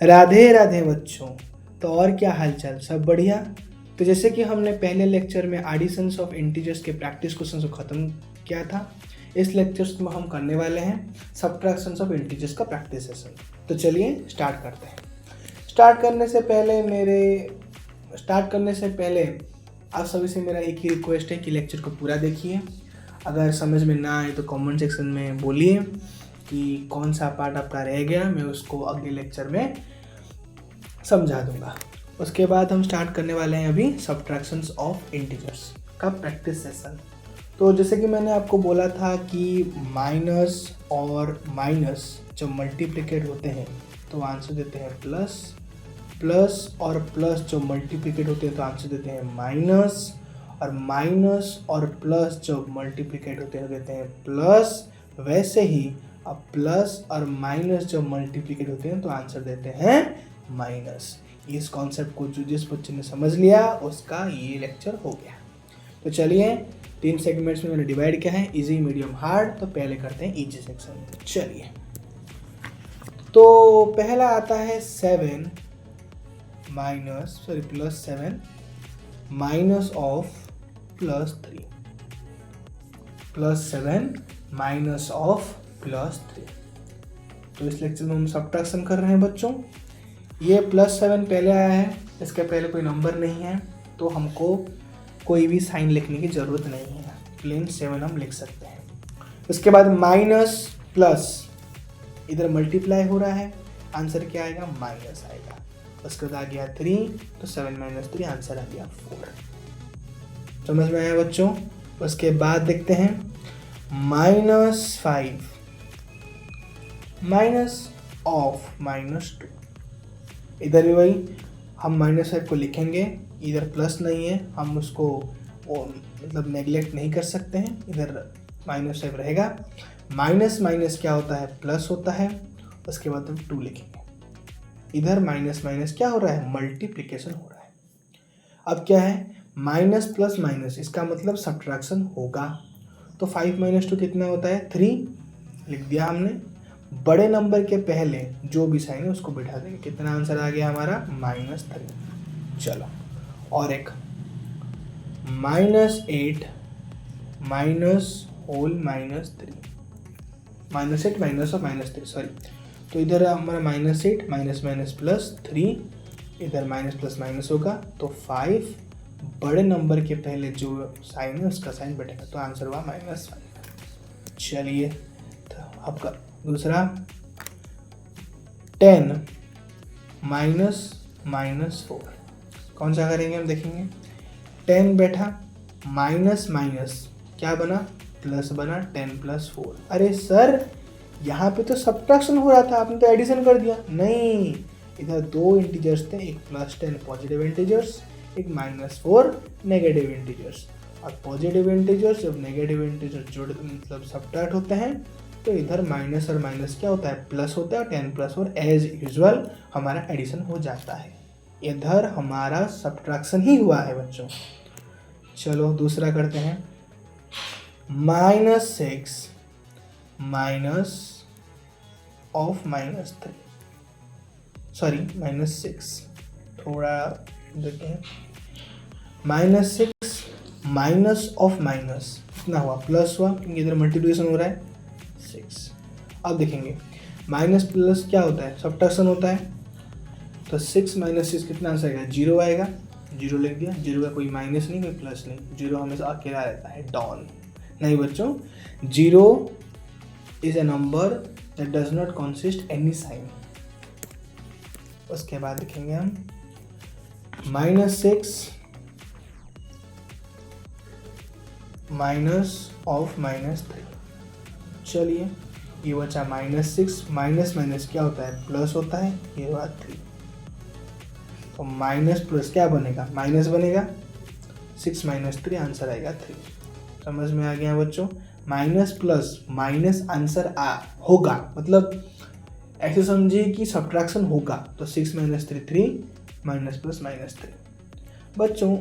राधे राधे बच्चों। तो और क्या हालचाल, सब बढ़िया। तो जैसे कि हमने पहले लेक्चर में एडिशंस ऑफ इंटीजर्स के प्रैक्टिस क्वेश्चन को ख़त्म किया था, इस लेक्चर्स में हम करने वाले हैं सब्ट्रैक्शंस ऑफ इंटीजर्स का प्रैक्टिस सेशन। तो चलिए स्टार्ट करते हैं। स्टार्ट करने से पहले आप सभी से मेरा एक ही रिक्वेस्ट है कि लेक्चर को पूरा देखिए। अगर समझ में ना आए तो कमेंट सेक्शन में बोलिए कि कौन सा पार्ट आपका रह गया, मैं उसको अगले लेक्चर में समझा दूंगा। उसके बाद हम स्टार्ट करने वाले हैं अभी सब्ट्रैक्शंस ऑफ इंटीजर्स का प्रैक्टिस सेशन। तो जैसे कि मैंने आपको बोला था कि माइनस और माइनस जब मल्टीप्लिकेट होते हैं तो आंसर देते हैं प्लस, प्लस और प्लस जो मल्टीप्लिकेट होते हैं तो आंसर देते हैं माइनस, और माइनस और प्लस जो मल्टीप्लिकेट होते हैं देते हैं प्लस। वैसे ही अब प्लस और माइनस जो मल्टीप्लिकेट होते हैं तो आंसर देते हैं माइनस। इस कॉन्सेप्ट को जो जिस बच्चे ने समझ लिया उसका ये लेक्चर हो गया। तो चलिए 3 सेगमेंट्स में मैंने डिवाइड किया है, इजी, मीडियम, हार्ड। तो पहले करते हैं इजी सेक्शन। चलिए, तो पहला आता है 7 plus 7 minus of plus 3, plus 7 minus of plus 3। तो इस लेक्चर में हम सब्ट्रैक्शन कर रहे हैं बच्चों। ये प्लस 7 पहले आया है, इसके पहले कोई नंबर नहीं है, तो हमको कोई भी साइन लिखने की ज़रूरत नहीं है, प्लेन 7 हम लिख सकते हैं। उसके बाद माइनस प्लस, इधर मल्टीप्लाई हो रहा है, आंसर क्या आएगा, माइनस आएगा। उसके बाद आ गया 3, तो 7 माइनस 3 आंसर आ गया 4। समझ में आया बच्चों। उसके बाद देखते हैं -5 माइनस ऑफ -2। इधर भी वही हम -5 को लिखेंगे, इधर प्लस नहीं है, हम उसको मतलब नेग्लेक्ट नहीं कर सकते हैं, इधर -5 रहेगा। माइनस माइनस क्या होता है, प्लस होता है। उसके बाद हम 2 लिखेंगे। इधर माइनस माइनस क्या हो रहा है, मल्टीप्लिकेशन हो रहा है। अब क्या है, माइनस प्लस माइनस, इसका मतलब सब्ट्रैक्शन होगा। तो 5 - 2 कितना होता है, 3 लिख दिया हमने। बड़े नंबर के पहले जो भी साइन है उसको बिठा देंगे। कितना आंसर आ गया हमारा, -3। चलो और एक -8 माइनस होल -3, -8 माइनस और -3, सॉरी। तो इधर हमारा -8 माइनस माइनस प्लस 3, इधर माइनस प्लस माइनस होगा तो 5, बड़े नंबर के पहले जो साइन है उसका साइन बैठेगा, तो आंसर हुआ -5। चलिए, तो आपका दूसरा 10 -4, कौन सा करेंगे हम देखेंगे। 10 बैठा, माइनस माइनस क्या बना, प्लस बना, 10 + 4। अरे सर, यहाँ पे तो सब्ट्रैक्शन हो रहा था, आपने तो एडिशन कर दिया। नहीं, इधर 2 इंटीजर्स थे, एक +10 पॉजिटिव इंटीजर्स, एक -4 नेगेटिव इंटीजर्स। और पॉजिटिव इंटीजर्स जब नेगेटिव इंटीजर जोड़ मतलब सब्ट्रैक्ट होते हैं तो इधर माइनस और माइनस क्या होता है, प्लस होता है, और 10 + 4 एज यूजुअल हमारा एडिशन हो जाता है। इधर हमारा सब्ट्रैक्शन ही हुआ है बच्चों। चलो दूसरा करते हैं, -6 माइनस ऑफ -3, सॉरी -6, थोड़ा देखते हैं। -6 माइनस ऑफ माइनस कितना हुआ, प्लस हुआ, क्योंकि इधर मल्टीप्लिकेशन हो रहा है 6। अब देखेंगे माइनस प्लस क्या होता है, सब्ट्रैक्शन होता है। तो 6 - 6 कितना आंसर आएगा, 0 आएगा। 0 लिख दिया, 0 का कोई माइनस नहीं, कोई प्लस नहीं, 0 हमेशा अकेला रहता है, डॉन। नहीं बच्चों, 0 is a number that does not consist any sign. उसके बाद देखेंगे हम -6 माइनस ऑफ -3। चलिए, ये बचा -6, माइनस माइनस क्या होता है, प्लस होता है, ये हुआ 3। तो माइनस प्लस क्या बनेगा, माइनस बनेगा, 6 - 3 आंसर आएगा 3। समझ में आ गया बच्चों। माइनस प्लस माइनस आंसर होगा, मतलब ऐसे समझिए कि सब्ट्रैक्शन होगा। तो 6 - 3 3, माइनस प्लस -3। बच्चों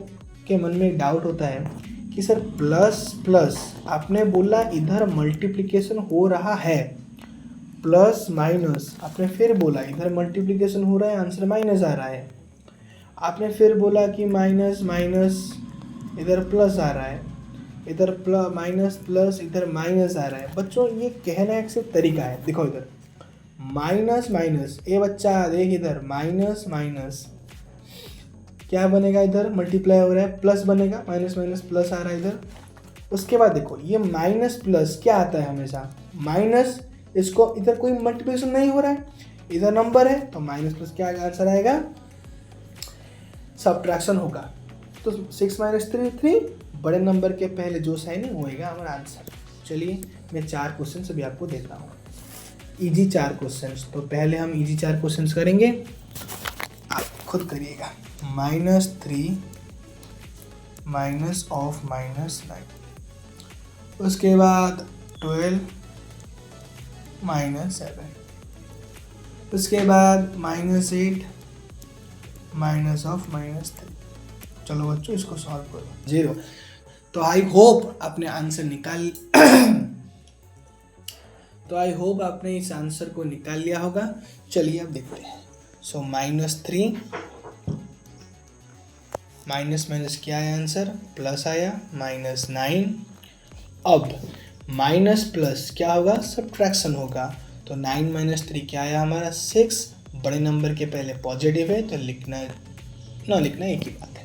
के मन में एक डाउट होता है कि सर प्लस प्लस आपने बोला इधर मल्टीप्लिकेशन हो रहा है, प्लस माइनस, आपने फिर बोला इधर मल्टीप्लिकेशन हो रहा है, आंसर माइनस आ रहा है। आपने फिर बोला कि माइनस माइनस, इधर प्लस आ रहा है, इधर माइनस प्लस, इधर माइनस आ रहा है। बच्चों ये कहना एक सिर्फ तरीका है। देखो इधर माइनस माइनस, ए बच्चा देख इधर माइनस माइनस क्या बनेगा, इधर मल्टीप्लाई हो रहा है, प्लस बनेगा, माइनस माइनस प्लस आ रहा है इधर। उसके बाद देखो ये माइनस प्लस क्या आता है हमेशा, माइनस, इसको इधर कोई मल्टीप्लिकेशन नहीं हो रहा है, इधर नंबर है तो माइनस प्लस क्या आंसर आएगा, सब्ट्रैक्शन होगा। तो 6 माइनस 3 3, बड़े नंबर के पहले जो साइन है वो होगा हमारा आंसर। चलिए मैं 4 क्वेश्चन अभी आपको देता हूँ, इजी 4 क्वेश्चन। तो पहले हम इजी 4 क्वेश्चन करेंगे, आप खुद करिएगा। -3 माइनस ऑफ -9, उसके बाद 12 -7, उसके बाद -8 माइनस ऑफ -3। चलो बच्चों इसको सॉल्व करो, 0। तो आई होप आपने आंसर निकाल तो आई होप आपने इस आंसर को निकाल लिया होगा। चलिए अब देखते हैं। सो -3 माइनस माइनस क्या है आंसर, प्लस आया, -9। अब माइनस प्लस क्या होगा, सब्ट्रैक्शन होगा। तो 9 माइनस 3 क्या आया हमारा 6, बड़े नंबर के पहले पॉजिटिव है तो लिखना ना लिखना एक ही बात है।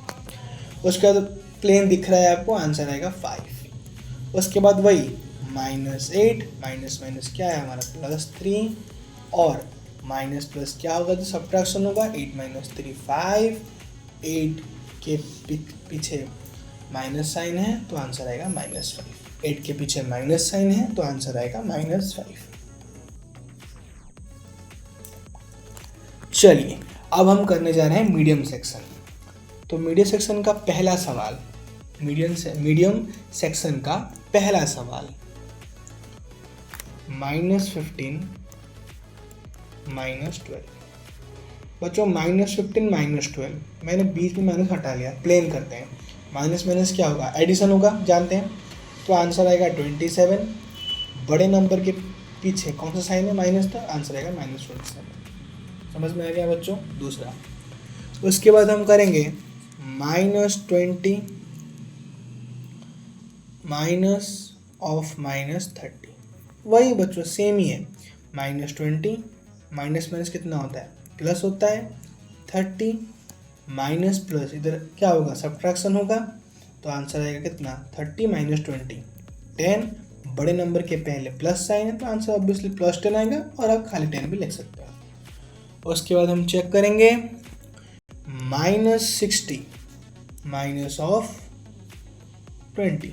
उसके बाद प्लेन दिख रहा है आपको, आंसर आएगा 5। उसके बाद वही -8 माइनस माइनस क्या है हमारा +3, और माइनस प्लस क्या होगा तो सब्ट्रैक्शन होगा, 8 माइनस 3 5, 8 के पीछे माइनस साइन है तो आंसर आएगा -5। 8 के पीछे माइनस साइन है तो आंसर आएगा -5। चलिए अब हम करने जा रहे हैं मीडियम सेक्शन। तो मीडियम सेक्शन का पहला सवाल, मीडियम सेक्शन का पहला सवाल, -15 -12। बच्चों -15 -12, मैंने बीच में माइनस हटा लिया, प्लेन करते हैं। माइनस माइनस क्या होगा, एडिशन होगा, जानते हैं। तो आंसर आएगा 27। बड़े नंबर के पीछे कौन सा साइन है, माइनस, था, आंसर आएगा -27। समझ में आ गया बच्चों। दूसरा, उसके बाद हम करेंगे -20 माइनस ऑफ -30। वही बच्चों सेम ही है, -20 माइनस माइनस कितना होता है, प्लस होता है, 30 माइनस प्लस इधर क्या होगा, सब्ट्रैक्शन होगा। तो आंसर आएगा कितना, 30 माइनस 20, 10। बड़े नंबर के पहले प्लस साइन है तो आंसर ऑब्वियसली +10 आएगा, और आप खाली 10 भी लिख सकते हो। उसके बाद हम चेक करेंगे -60 माइनस ऑफ 20।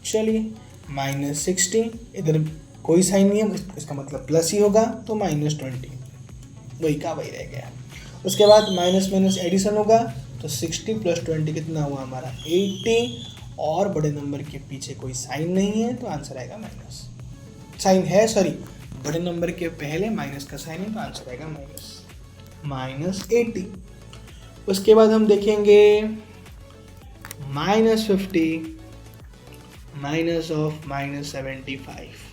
चलिए -60, इधर कोई साइन नहीं है, इसका मतलब प्लस ही होगा, तो -20, वही का वही रह गया। उसके बाद माइनस माइनस एडिशन होगा, तो 60 + 20 कितना हुआ हमारा 80, और बड़े नंबर के पीछे कोई साइन नहीं है तो आंसर आएगा माइनस, साइन है सॉरी, बड़े नंबर के पहले माइनस का साइन है तो आंसर आएगा -80। उसके बाद हम देखेंगे -50 माइनस ऑफ -75।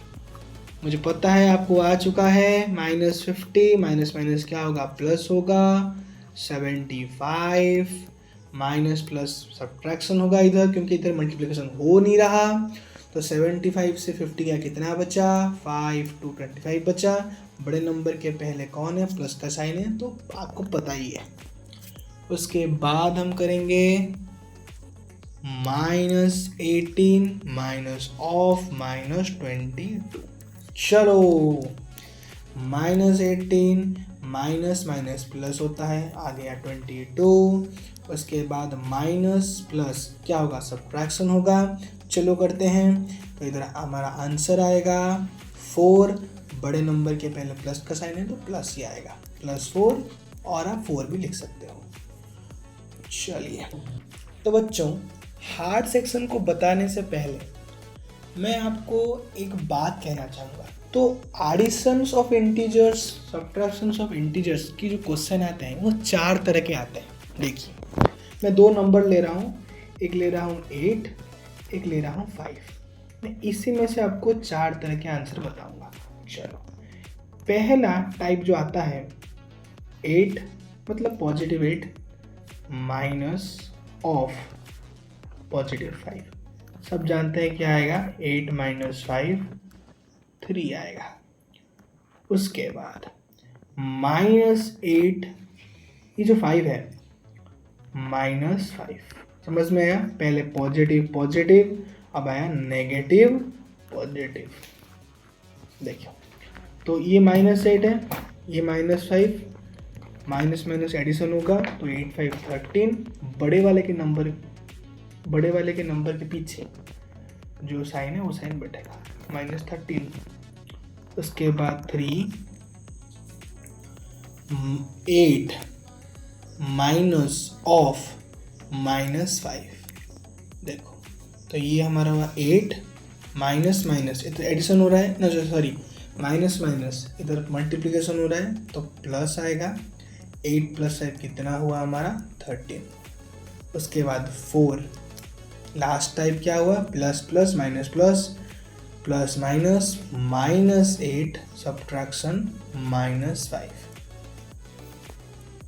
मुझे पता है आपको आ चुका है, -50 माइनस माइनस क्या होगा, प्लस होगा, 75 माइनस प्लस सब्ट्रैक्शन होगा इधर, क्योंकि इधर मल्टीप्लिकेशन हो नहीं रहा। तो 75 से 50 का कितना बचा, 5 2 25 बचा। बड़े नंबर के पहले कौन है, प्लस का साइन है, तो आपको पता ही है। उसके बाद हम करेंगे -18 माइनस ऑफ -22। चलो -18 माइनस माइनस प्लस होता है, आ गया 22। उसके बाद माइनस प्लस क्या होगा, सब्ट्रैक्शन होगा। चलो करते हैं, तो इधर हमारा आंसर आएगा 4। बड़े नंबर के पहले प्लस का साइन है तो प्लस ही आएगा, +4, और आप 4 भी लिख सकते हो। चलिए, तो बच्चों हार्ड सेक्शन को बताने से पहले मैं आपको एक बात कहना चाहूँगा। तो additions of integers, subtractions of integers की जो क्वेश्चन आते हैं वो 4 तरह के आते हैं। देखिए, मैं 2 नंबर ले रहा हूँ, एक ले रहा हूँ 8, एक ले रहा हूँ 5। मैं इसी में से आपको 4 तरह के आंसर बताऊँगा। चलो, पहला टाइप जो आता है 8 मतलब पॉजिटिव 8 माइनस ऑफ पॉजिटिव 5। सब जानते हैं क्या आएगा, 8 माइनस 5 3 आएगा। उसके बाद -8, ये जो 5 है -5, समझ में आया। पहले पॉजिटिव पॉजिटिव, अब आया नेगेटिव पॉजिटिव। देखिए तो ये -8 है, ये -5, माइनस माइनस एडिशन होगा तो 8 5 13। बड़े वाले के नंबर के पीछे जो साइन है वो साइन बैठेगा -13। उसके बाद 3 8 माइनस ऑफ -5। देखो तो ये हमारा हुआ 8 माइनस माइनस, इधर एडिशन हो रहा है ना, जो सॉरी माइनस माइनस इधर मल्टीप्लिकेशन हो रहा है तो प्लस आएगा। 8 + 5 कितना हुआ हमारा 13। उसके बाद 4, लास्ट टाइप क्या हुआ, plus plus minus plus plus minus, -8 subtraction -5।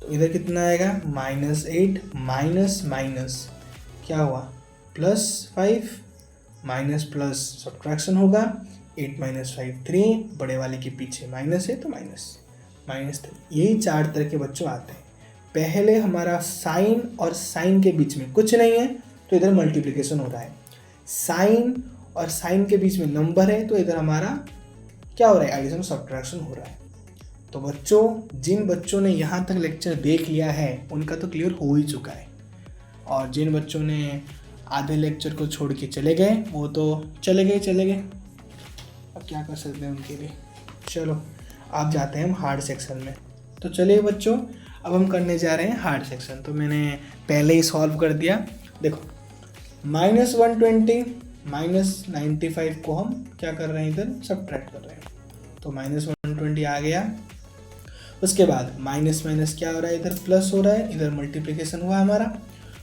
तो इधर कितना आएगा, -8 माइनस माइनस क्या हुआ +5, माइनस प्लस सब्ट्रैक्शन होगा। 8 - 5 3, बड़े वाले के पीछे माइनस है तो -3। यही 4 तरह के बच्चों आते हैं। पहले हमारा साइन और साइन के बीच में कुछ नहीं है तो इधर मल्टीप्लिकेशन हो रहा है। साइन और साइन के बीच में नंबर है तो इधर हमारा क्या हो रहा है, एडिशन सब्ट्रैक्शन हो रहा है। तो बच्चों, जिन बच्चों ने यहाँ तक लेक्चर देख लिया है उनका तो क्लियर हो ही चुका है, और जिन बच्चों ने आधे लेक्चर को छोड़ के चले गए वो तो चले गए। अब क्या कर सकते हैं उनके लिए। चलो अब जाते हैं हम हार्ड सेक्शन में। तो चलिए बच्चों, अब हम करने जा रहे हैं हार्ड सेक्शन। तो मैंने पहले ही सॉल्व कर दिया। देखो -120 -95 को हम क्या कर रहे हैं, इधर सब्ट्रैक्ट कर रहे हैं। तो -120 आ गया। उसके बाद माइनस माइनस क्या हो रहा है, इधर प्लस हो रहा है, इधर मल्टीप्लिकेशन हुआ हमारा।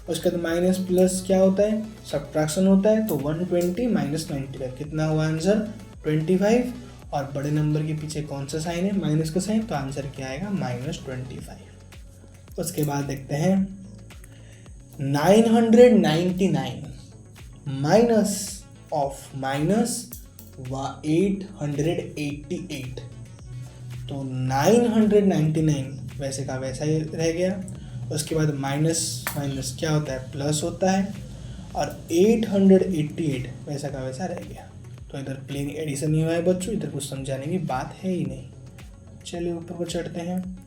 उसके बाद माइनस प्लस क्या होता है, सब्ट्रैक्शन होता है। तो 120 - 95 कितना हुआ आंसर 25। और बड़े नंबर के पीछे कौन सा साइन है, माइनस का साइन, तो आंसर क्या आएगा -25। उसके बाद देखते हैं 999 माइनस ऑफ -888। तो 999 वैसे का वैसा ही रह गया। उसके बाद माइनस माइनस क्या होता है, प्लस होता है। और 888 वैसा का वैसा रह गया। तो इधर प्लेन एडिशन ही हुआ है बच्चों, इधर कुछ समझाने की बात है ही नहीं। चलिए ऊपर को चढ़ते हैं।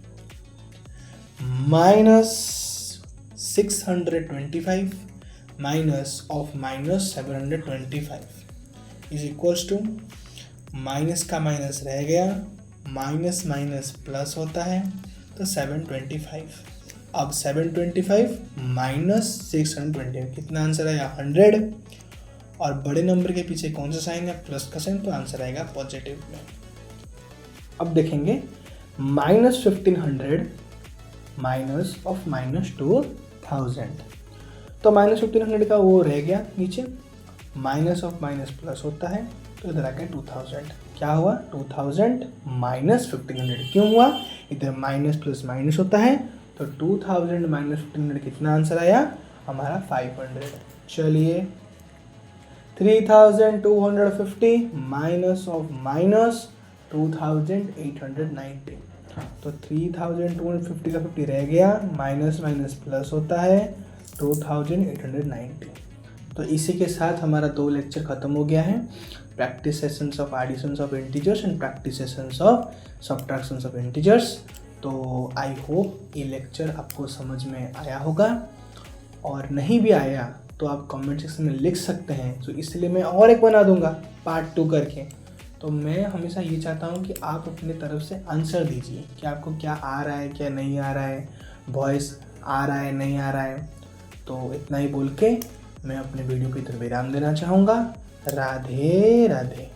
-625 minus of -725 is equals to, minus का माइनस रह गया, माइनस माइनस प्लस होता है तो 725। अब 725 माइनस 625 कितना आंसर आएगा 100। और बड़े नंबर के पीछे कौन सा साइन है, प्लस का साइन, तो आंसर आएगा पॉजिटिव में। अब देखेंगे -1500 माइनस ऑफ -2000। तो -1500 का वो रह गया नीचे, माइनस ऑफ माइनस प्लस होता है तो इधर आ गया 2000। क्या हुआ 2000 माइनस 1500। क्यों हुआ, इधर माइनस प्लस माइनस होता है तो 2000 माइनस 1500 कितना आंसर आया हमारा 500। चलिए 3250 माइनस ऑफ माइनस 2890। तो 3250 का 50 रह गया, माइनस माइनस प्लस होता है 2890। तो इसी के साथ हमारा 2 लेक्चर ख़त्म हो गया है। Practice sessions of additions of integers and practice sessions of subtractions of integers. तो आई होप ये लेक्चर आपको समझ में आया होगा, और नहीं भी आया तो आप कमेंट सेक्शन में लिख सकते हैं। तो इसलिए मैं और एक बना दूंगा पार्ट 2 करके। तो मैं हमेशा ये चाहता हूँ कि आप अपनी तरफ से आंसर दीजिए कि आपको क्या आ रहा है, क्या नहीं आ रहा है, वॉइस आ रहा है, नहीं आ रहा है। तो इतना ही बोल के मैं अपने वीडियो की तरफ विराम देना चाहूँगा। राधे राधे।